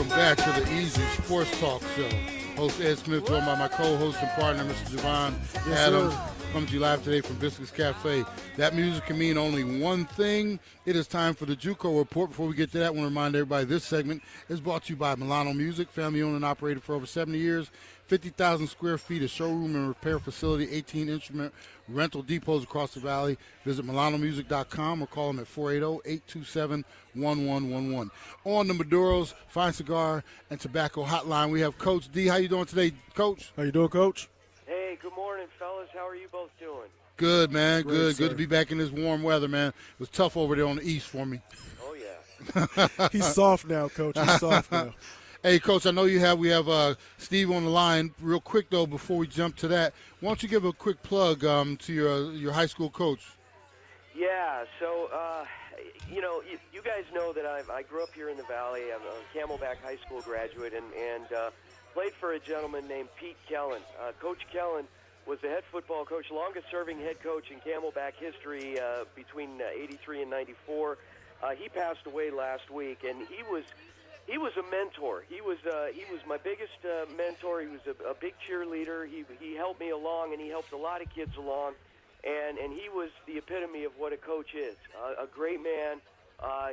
back to the Easy Sports Talk Show. Host Ed Smith, joined by my co-host and partner, Mr. Javon Adams. Coming to you live today from Biscuits Cafe. That music can mean only one thing. It is time for the JUCO Report. Before we get to that, I want to remind everybody this segment is brought to you by Milano Music, family owned and operated for over 70 years. 50,000 square feet of showroom and repair facility, 18 instrument rental depots across the valley. Visit MilanoMusic.com or call them at 480-827-1111. On the Maduro's Fine Cigar and Tobacco Hotline, we have Coach D. How you doing today, Coach? How you doing, Coach? Hey, good morning, fellas. How are you both doing? Good, man. Great, Good to be back in this warm weather, man. It was tough over there on the east for me. Oh, yeah. He's soft now, Coach. He's soft now. Hey, Coach, I know we have Steve on the line. Real quick, though, before we jump to that, why don't you give a quick plug to your high school coach? Yeah, so, you guys know that I grew up here in the Valley. I'm a Camelback High School graduate and played for a gentleman named Pete Kellen. Coach Kellen was the head football coach, longest-serving head coach in Camelback history between 83 and 94. He passed away last week, and he was a mentor. He was my biggest mentor. He was a big cheerleader. He helped me along, and he helped a lot of kids along. And he was the epitome of what a coach is. A great man.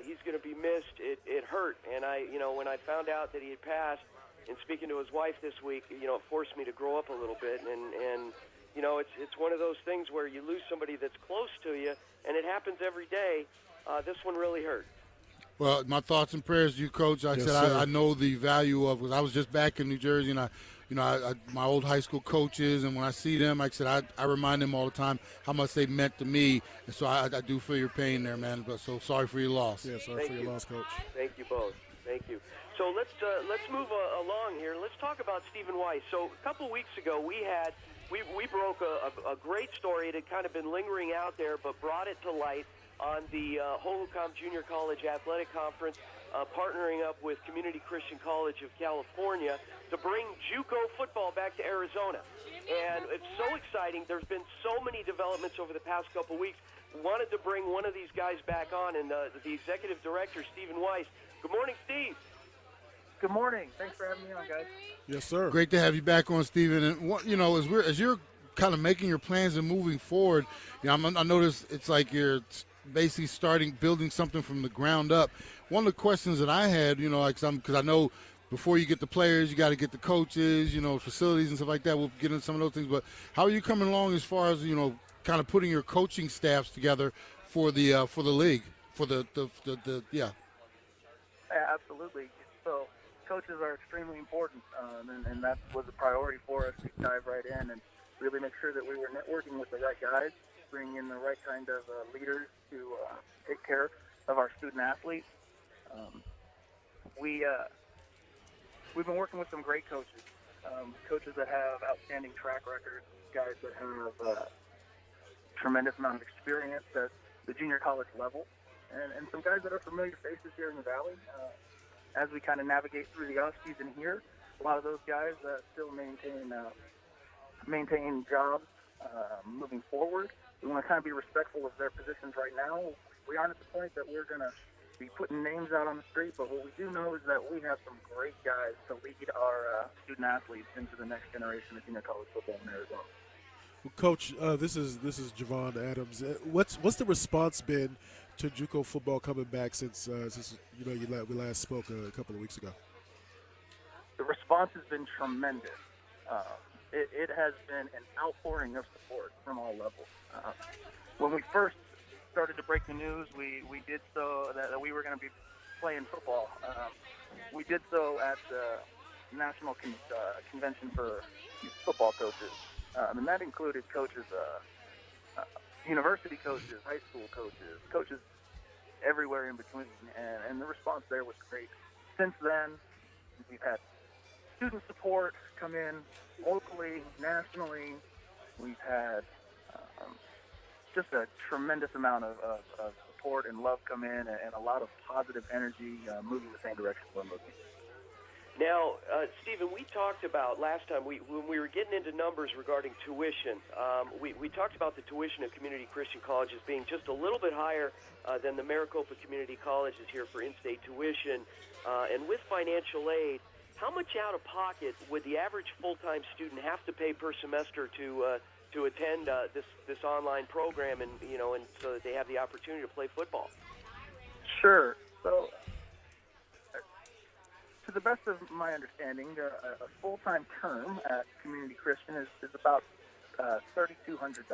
He's going to be missed. It hurt, and when I found out that he had passed, and speaking to his wife this week, it forced me to grow up a little bit. And it's one of those things where you lose somebody that's close to you, and it happens every day. This one really hurt. Well, my thoughts and prayers to you, Coach. Like I said, I know the value of. Because I was just back in New Jersey, and my old high school coaches, and when I see them, like I said, I remind them all the time how much they meant to me, and so I do feel your pain there, man. But so sorry for your loss. Yeah, sorry for your loss, Coach. Thank you both. Thank you. So let's move along here. Let's talk about Stephen Weiss. So a couple weeks ago, we broke a great story. It had kind of been lingering out there, but brought it to light on the Hohokam Junior College Athletic Conference, partnering up with Community Christian College of California to bring JUCO football back to Arizona. And it's so exciting. There's been so many developments over the past couple weeks. Wanted to bring one of these guys back on, and the executive director, Stephen Weiss. Good morning, Steve. Good morning. Thanks for having me on, guys. Yes, sir. Great to have you back on, Stephen. And as you're kind of making your plans and moving forward, I notice it's like you're basically building something from the ground up. One of the questions that I had, because I know before you get the players, you got to get the coaches, facilities and stuff like that. We'll get into some of those things. But how are you coming along as far as kind of putting your coaching staffs together for the league, for the Yeah, absolutely. So coaches are extremely important, and that was a priority for us to dive right in and really make sure that we were networking with the right guys, bring in the right kind of leaders to take care of our student athletes. We've been working with some great coaches, coaches that have outstanding track records, guys that have a tremendous amount of experience at the junior college level, and some guys that are familiar faces here in the Valley. As we kind of navigate through the off-season here, a lot of those guys still maintain jobs moving forward. We want to kind of be respectful of their positions right now. We aren't at the point that we're going to be putting names out on the street, but what we do know is that we have some great guys to lead our student athletes into the next generation of junior college football in Arizona. Well, Coach, this is Javon Adams. What's the response been to JUCO football coming back since we last spoke a couple of weeks ago? The response has been tremendous. It has been an outpouring of support from all levels. When we first started to break the news, we did so that we were going to be playing football. We did so at the National Convention for Football Coaches, and that included coaches, university coaches, high school coaches everywhere in between, and the response there was great. Since then, we've had student support come in locally, nationally. We've had just a tremendous amount of support and love come in, and a lot of positive energy moving the same direction we're moving. Now, Stephen, we talked about last time when we were getting into numbers regarding tuition. We talked about the tuition at community Christian colleges being just a little bit higher than the Maricopa Community Colleges here for in-state tuition. And with financial aid, how much out of pocket would the average full-time student have to pay per semester to attend this online program, and so that they have the opportunity to play football? Sure. So, to the best of my understanding, a full-time term at Community Christian is about $3,200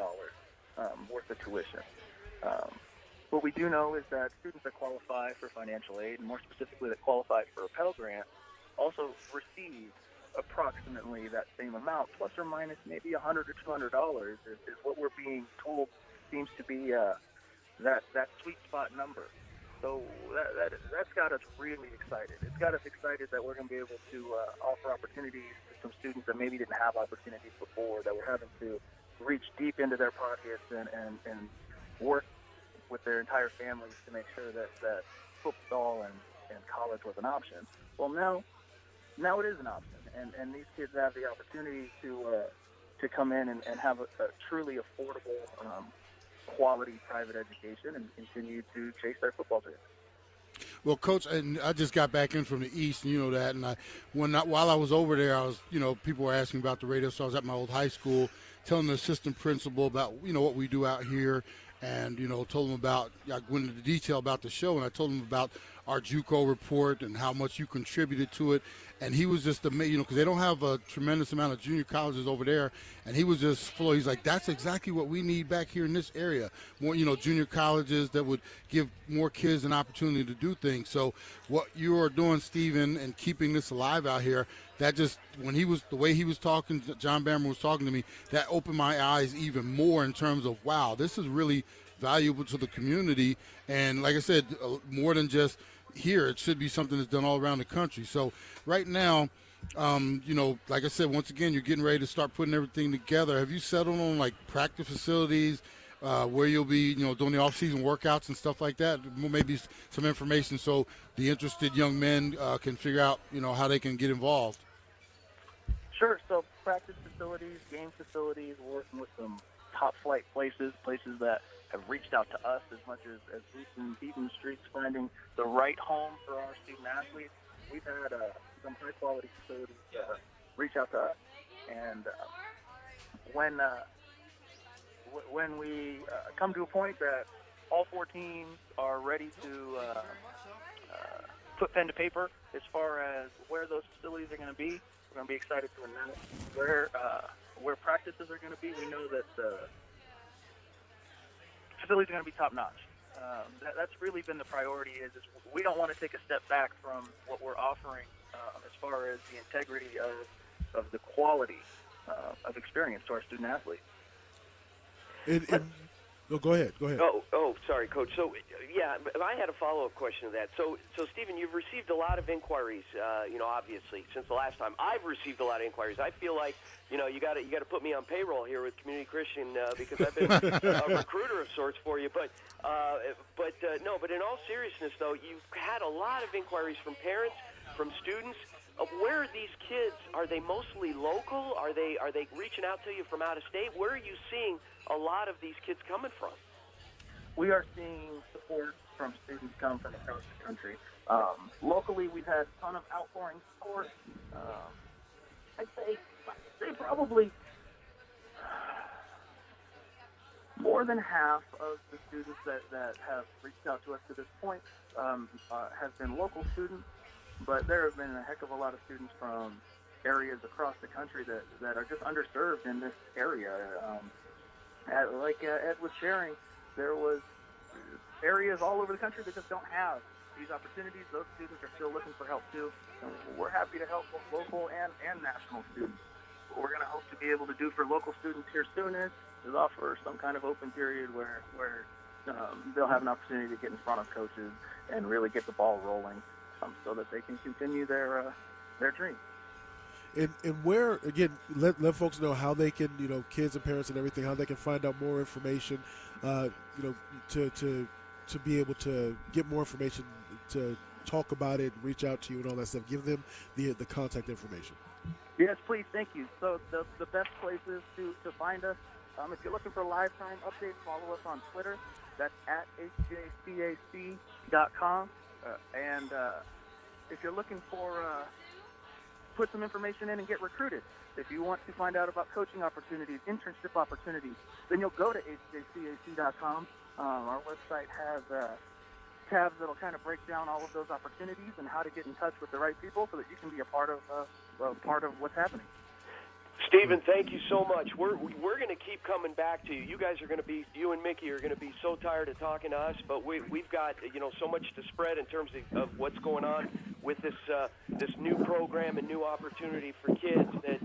worth of tuition. What we do know is that students that qualify for financial aid, and more specifically that qualify for a Pell Grant, also receive approximately that same amount, plus or minus maybe $100 or $200 is what we're being told seems to be that sweet spot number. So that's got us really excited. It's got us excited that we're going to be able to offer opportunities to some students that maybe didn't have opportunities before, that were having to reach deep into their pockets and work with their entire families to make sure that football and college was an option. Well, now it is an option, and these kids have the opportunity to come in and have a truly affordable quality private education and continue to chase their football dreams. Well, Coach, and I just got back in from the East, and you know that. And while I was over there, I was, people were asking about the radio. So I was at my old high school, telling the assistant principal about, what we do out here, and told him about. I went into detail about the show, and I told him about our JUCO report and how much you contributed to it. And he was just amazed, because they don't have a tremendous amount of junior colleges over there. And he was just full. He's like, that's exactly what we need back here in this area. More, junior colleges that would give more kids an opportunity to do things. So what you are doing, Stephen, and keeping this alive out here, that just, the way he was talking, John Bammer was talking to me, that opened my eyes even more in terms of, wow, this is really valuable to the community. And like I said, more than just here, it should be something that's done all around the country. So right now, like I said, once again, you're getting ready to start putting everything together. Have you settled on like practice facilities where you'll be, doing the off-season workouts and stuff like that? Maybe some information so the interested young men can figure out, how they can get involved. Sure. So practice facilities, game facilities, working with some top flight places that have reached out to us as much as we've been beating the streets, finding the right home for our student athletes. We've had some high-quality facilities reach out to us, and when we come to a point that all four teams are ready to put pen to paper as far as where those facilities are going to be, we're going to be excited to announce where practices are going to be. We know that facilities are going to be top-notch. That's really been the priority. Is we don't want to take a step back from what we're offering as far as the integrity of the quality of experience to our student athletes. Go ahead. Oh, sorry, Coach. So, yeah, I had a follow-up question to that. So, Stephen, you've received a lot of inquiries, obviously, since the last time. I've received a lot of inquiries. I feel like, you got to put me on payroll here with Community Christian because I've been a recruiter of sorts for you. But in all seriousness, though, you've had a lot of inquiries from parents, from students. Where are these kids? Are they mostly local? Are they reaching out to you from out of state? Where are you seeing a lot of these kids coming from? We are seeing support from students come from across the country. Locally, we've had a ton of outpouring support. I'd say probably more than half of the students that have reached out to us to this point have been local students, but there have been a heck of a lot of students from areas across the country that are just underserved in this area. Like Ed was sharing, there was areas all over the country that just don't have these opportunities. Those students are still looking for help too. And we're happy to help both local and national students. What we're going to hope to be able to do for local students here soonest is offer some kind of open period where they'll have an opportunity to get in front of coaches and really get the ball rolling so that they can continue their dream. And where, again, let folks know how they can, kids and parents and everything, how they can find out more information, to be able to get more information to talk about it, reach out to you and all that stuff, give them the contact information. Yes, please. Thank you. So the best places to find us, if you're looking for lifetime updates, follow us on Twitter. That's at hjcac.com. And if you're looking for put some information in and get recruited, if you want to find out about coaching opportunities, internship opportunities, then you'll go to hjcac.com. Our website has tabs that'll kind of break down all of those opportunities and how to get in touch with the right people so that you can be a part of what's happening. Stephen, thank you so much. We're going to keep coming back to you. You guys are going to be, you and Mickey are going to be so tired of talking to us, but we've got so much to spread in terms of what's going on with this new program and new opportunity for kids that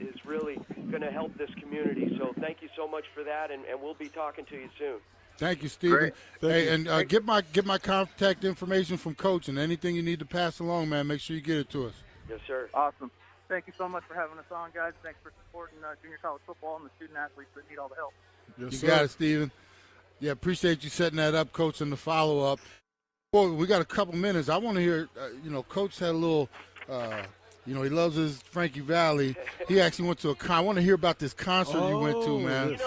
is really going to help this community. So thank you so much for that, and we'll be talking to you soon. Thank you, Stephen. Great. And get my contact information from Coach, and anything you need to pass along, man, make sure you get it to us. Yes, sir. Awesome. Thank you so much for having us on, guys. Thanks for supporting junior college football and the student athletes that need all the help. Yes, You sir. got it, Stephen. Yeah, appreciate you setting that up, Coach, and the follow-up. Boy, we got a couple minutes. I want to hear, Coach had a little, he loves his Frankie Valli. He actually went to a I want to hear about this concert you went to, man. It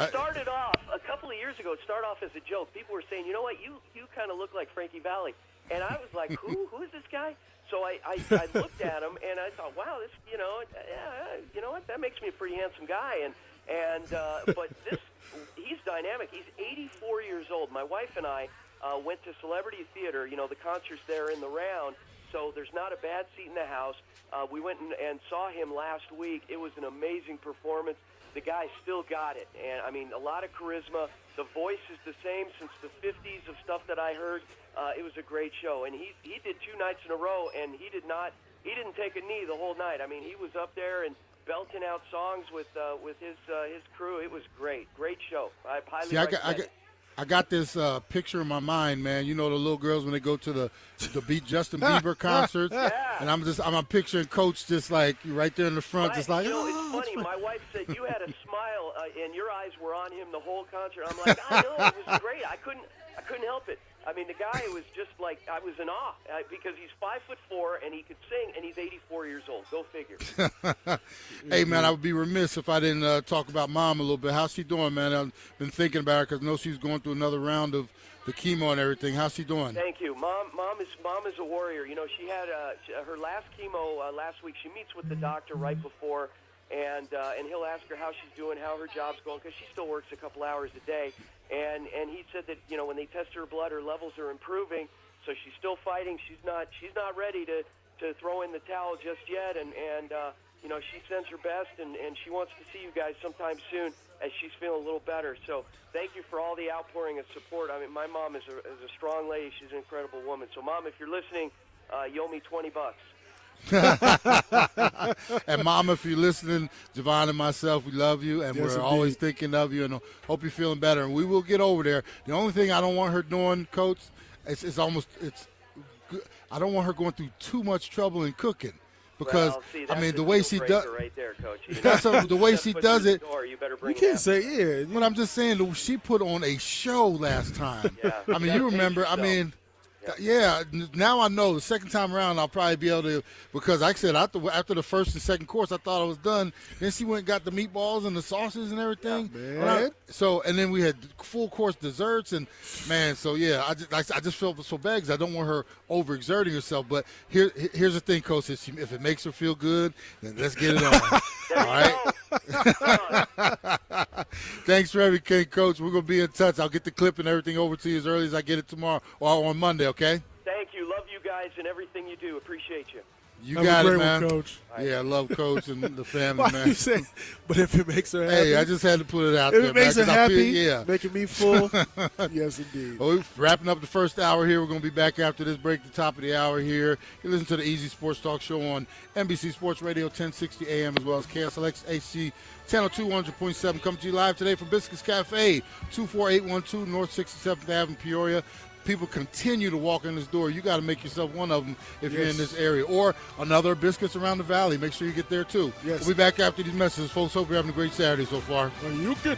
started off a couple of years ago. It started off as a joke. People were saying, you know what, you kind of look like Frankie Valli. And I was like, who is this guy? So I looked at him and I thought, wow, this, you know what, that makes me a pretty handsome guy. But he's dynamic. He's 84 years old. My wife and I went to Celebrity Theater. The concerts there in the round. So there's not a bad seat in the house. We went and saw him last week. It was an amazing performance. The guy still got it. And, I mean, a lot of charisma. The voice is the same since the 50s of stuff that I heard. It was a great show. And he did 2 nights in a row, and he didn't take a knee the whole night. I mean, he was up there and belting out songs with his crew. It was great. Great show. I highly recommend it. I got this picture in my mind, man. You know the little girls when they go to the Justin Bieber concerts, Yeah. and I'm picturing Coach just like right there in the front, just like. It's funny. My wife said you had a smile and your eyes were on him the whole concert. I'm like, I know, it was great. I couldn't help it. I mean, the guy was just like, I was in awe because he's 5'4" and he could sing, and he's 84 years old. Go figure. Hey, man, I would be remiss if I didn't talk about Mom a little bit. How's she doing, man? I've been thinking about her because I know she's going through another round of the chemo and everything. How's she doing? Thank you. Mom is a warrior. She had her last chemo last week. She meets with the doctor right before, and he'll ask her how she's doing, how her job's going, because she still works a couple hours a day. And he said that when they test her blood, her levels are improving. So she's still fighting. She's not ready to throw in the towel just yet. And she sends her best, and she wants to see you guys sometime soon as she's feeling a little better. So thank you for all the outpouring of support. I mean, my mom is a strong lady. She's an incredible woman. So, Mom, if you're listening, you owe me $20. And Mom, if you're listening, Javon and myself, we love you, and Yes, we're indeed. always thinking of you, and hope you're feeling better. And we will get over there. The only thing I don't want her doing, Coach, I don't want her going through too much trouble in cooking. Because, the way she does right there, Coach. the way she does it, you better bring You can't say, yeah. but I'm just saying, she put on a show last time. Yeah. I mean, you remember, yeah, now I know. The second time around, I'll probably be able to, because like I said, after the first and second course, I thought I was done. Then she went and got the meatballs and the sauces and everything. Yeah, man. And then we had full course desserts, and man, so yeah, I just feel so bad because I don't want her overexerting herself. But here's the thing, Coach, if it makes her feel good, then let's get it on. All right. Thanks for everything, Coach. We're gonna be in touch. I'll get the clip and everything over to you as early as I get it tomorrow or on Monday. Okay. Thank you. Love you guys and everything you do. Appreciate you. You Have got a it, great man. one, Coach. Yeah, I love Coach and the family, Why man. you say, but if it makes her happy, Hey, I just had to put it out if there, it makes man, her 'cause I happy, feel, making me full, yes, indeed. Well, we're wrapping up the first hour here. We're going to be back after this break, the top of the hour here. You listen to the Easy Sports Talk Show on NBC Sports Radio 1060 AM as well as KSLX HC 1002 100.7. Coming to you live today from Biscuits Cafe, 24812 North 67th Avenue, Peoria. People continue to walk in this door. You got to make yourself one of them if you're in this area. Or another Biscuits around the valley. Make sure you get there, too. Yes. We'll be back after these messages. Folks, hope you're having a great Saturday so far. Well, you could.